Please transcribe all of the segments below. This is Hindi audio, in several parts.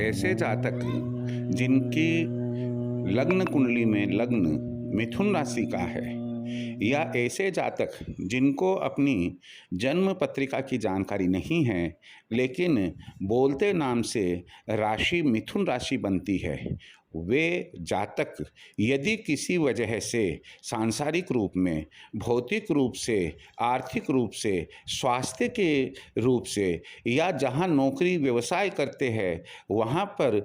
ऐसे जातक जिनकी लग्न कुंडली में लग्न मिथुन राशि का है, या ऐसे जातक जिनको अपनी जन्म पत्रिका की जानकारी नहीं है लेकिन बोलते नाम से राशि मिथुन राशि बनती है, वे जातक यदि किसी वजह से सांसारिक रूप में, भौतिक रूप से, आर्थिक रूप से, स्वास्थ्य के रूप से, या जहाँ नौकरी व्यवसाय करते हैं वहाँ पर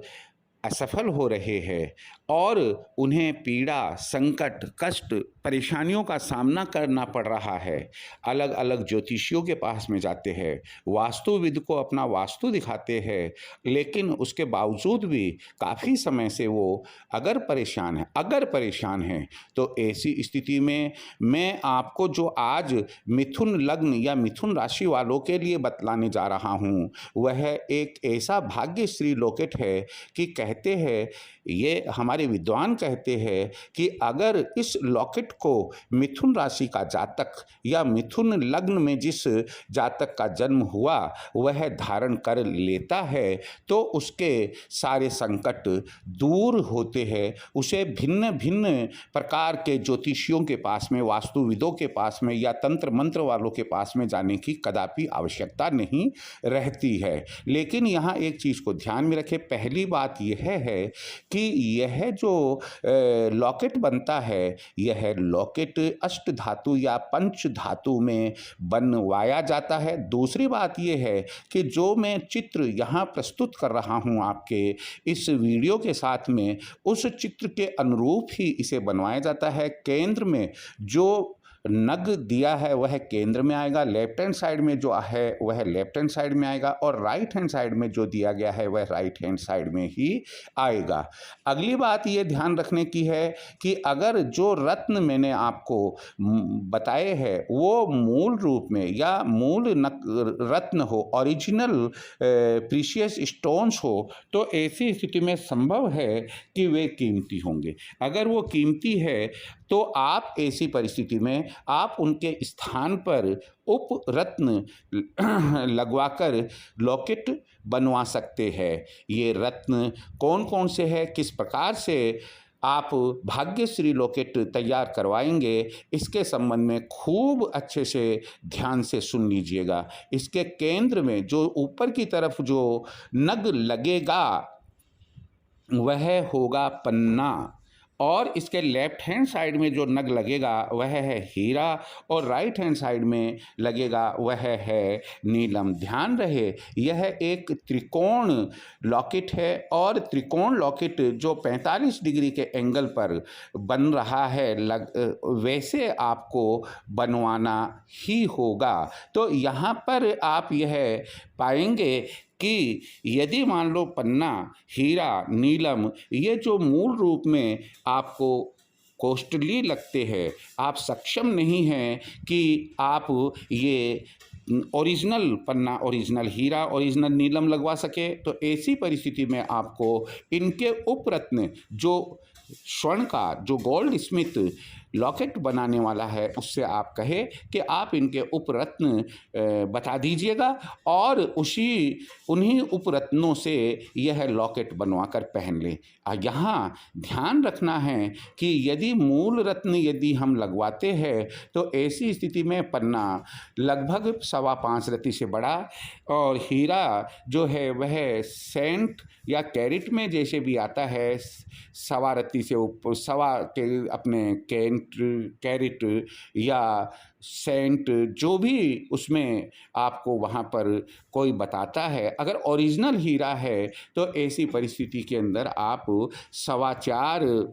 असफल हो रहे हैं और उन्हें पीड़ा, संकट, कष्ट, परेशानियों का सामना करना पड़ रहा है, अलग अलग ज्योतिषियों के पास में जाते हैं, वास्तुविद को अपना वास्तु दिखाते हैं, लेकिन उसके बावजूद भी काफ़ी समय से वो अगर परेशान हैं तो ऐसी स्थिति में मैं आपको जो आज मिथुन लग्न या मिथुन राशि वालों के लिए बतलाने जा रहा हूँ वह एक ऐसा भाग्यश्री लॉकेट है कि कहते हैं, ये हमारे विद्वान कहते हैं कि अगर इस लॉकेट को मिथुन राशि का जातक या मिथुन लग्न में जिस जातक का जन्म हुआ वह धारण कर लेता है तो उसके सारे संकट दूर होते हैं। उसे भिन्न भिन्न प्रकार के ज्योतिषियों के पास में, वास्तुविदों के पास में या तंत्र मंत्र वालों के पास में जाने की कदापि आवश्यकता नहीं रहती है। लेकिन यहाँ एक चीज़ को ध्यान में रखें, पहली बात यह है कि यह जो लॉकेट बनता है, यह लॉकेट अष्ट धातु या पंच धातु में बनवाया जाता है। दूसरी बात यह है कि जो मैं चित्र यहाँ प्रस्तुत कर रहा हूँ आपके इस वीडियो के साथ में, उस चित्र के अनुरूप ही इसे बनवाया जाता है। केंद्र में जो नग दिया है वह केंद्र में आएगा, लेफ्ट हैंड साइड में जो है वह लेफ्ट हैंड साइड में आएगा और राइट हैंड साइड में जो दिया गया है वह राइट हैंड साइड में ही आएगा। अगली बात ये ध्यान रखने की है कि अगर जो रत्न मैंने आपको बताए हैं वो मूल रूप में या मूल रत्न हो, ओरिजिनल प्रीशियस स्टोन्स हो, तो ऐसी स्थिति में संभव है कि वे कीमती होंगे। अगर वो कीमती है तो आप ऐसी परिस्थिति में आप उनके स्थान पर उप रत्न लगवाकर लॉकेट बनवा सकते हैं। ये रत्न कौन कौन से हैं, किस प्रकार से आप भाग्यश्री लॉकेट तैयार करवाएंगे, इसके संबंध में खूब अच्छे से ध्यान से सुन लीजिएगा। इसके केंद्र में जो ऊपर की तरफ जो नग लगेगा वह होगा पन्ना, और इसके लेफ्ट हैंड साइड में जो नग लगेगा वह है हीरा और राइट हैंड साइड में लगेगा वह है नीलम। ध्यान रहे यह एक त्रिकोण लॉकेट है और त्रिकोण लॉकेट जो 45 डिग्री के एंगल पर बन रहा है वैसे आपको बनवाना ही होगा। तो यहाँ पर आप यह पाएंगे कि यदि मान लो पन्ना, हीरा, नीलम ये जो मूल रूप में आपको कॉस्टली लगते हैं, आप सक्षम नहीं हैं कि आप ये ओरिजिनल पन्ना, ओरिजिनल हीरा, ओरिजिनल नीलम लगवा सके, तो ऐसी परिस्थिति में आपको इनके उपरत्न जो स्वर्ण का जो गोल्ड स्मिथ लॉकेट बनाने वाला है उससे आप कहे कि आप इनके उपरत्न बता दीजिएगा और उन्हीं उपरत्नों से यह लॉकेट बनवा कर पहन लें। यहाँ ध्यान रखना है कि यदि मूल रत्न यदि हम लगवाते हैं तो ऐसी स्थिति में पन्ना लगभग 5.25 रत्ती से बड़ा और हीरा जो है वह सेंट या कैरेट में जैसे भी आता है 1.25 रत्ती से ऊपर, 1.25 के अपने कैरेट या सेंट जो भी उसमें आपको वहाँ पर कोई बताता है, अगर ओरिजिनल हीरा है तो ऐसी परिस्थिति के अंदर आप 4.25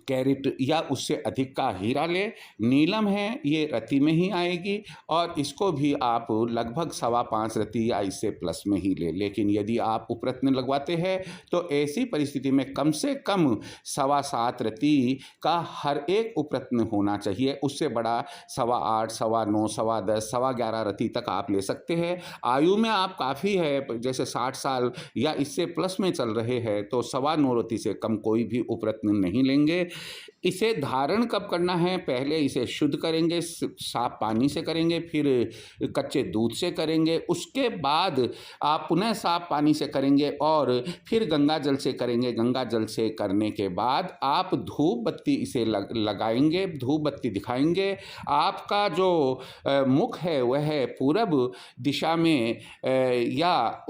कैरेट या उससे अधिक का हीरा ले। नीलम है ये रत्ती में ही आएगी और इसको भी आप लगभग 5.25 रत्ती या इससे प्लस में ही ले। लेकिन यदि आप उपरत्न लगवाते हैं तो ऐसी परिस्थिति में कम से कम 7.25 रत्ती का हर एक उपरत्न होना चाहिए। उससे बड़ा 8.25, 9.25, 10.5, 11.25 रत्ती तक आप ले सकते हैं। आयु में आप काफ़ी है, जैसे 60 साल या इससे प्लस में चल रहे हैं तो 9.25 रत्ती से कम कोई भी उपरत्न नहीं लेंगे। करेंगे। इसे धारण कब करना है? पहले इसे शुद्ध करेंगे, साफ पानी से करेंगे, फिर कच्चे दूध से करेंगे, उसके बाद आप पुनः साफ पानी से करेंगे और फिर गंगा जल से करेंगे। गंगा जल से करने के बाद आप धूप बत्ती इसे लगाएंगे, धूप बत्ती दिखाएंगे। आपका जो मुख है वह पूरब दिशा में या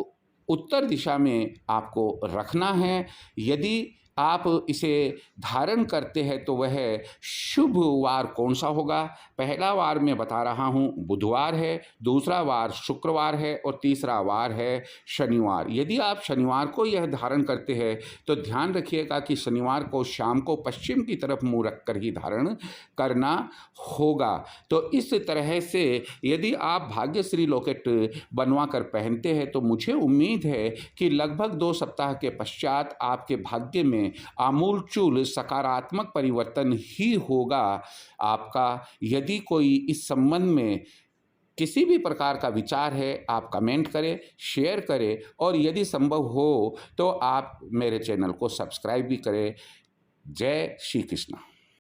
उत्तर दिशा में आपको रखना है। यदि आप इसे धारण करते हैं तो वह शुभ वार कौन सा होगा? पहला वार मैं बता रहा हूँ बुधवार है, दूसरा वार शुक्रवार है और तीसरा वार है शनिवार। यदि आप शनिवार को यह धारण करते हैं तो ध्यान रखिएगा कि शनिवार को शाम को पश्चिम की तरफ मुँह रखकर ही धारण करना होगा। तो इस तरह से यदि आप भाग्यश्री लॉकेट बनवा कर पहनते हैं तो मुझे उम्मीद है कि लगभग 2 सप्ताह के पश्चात आपके भाग्य में आमूलचूल सकारात्मक परिवर्तन ही होगा आपका। यदि कोई इस संबंध में किसी भी प्रकार का विचार है, आप कमेंट करें, शेयर करें और यदि संभव हो तो आप मेरे चैनल को सब्सक्राइब भी करें। जय श्री कृष्ण।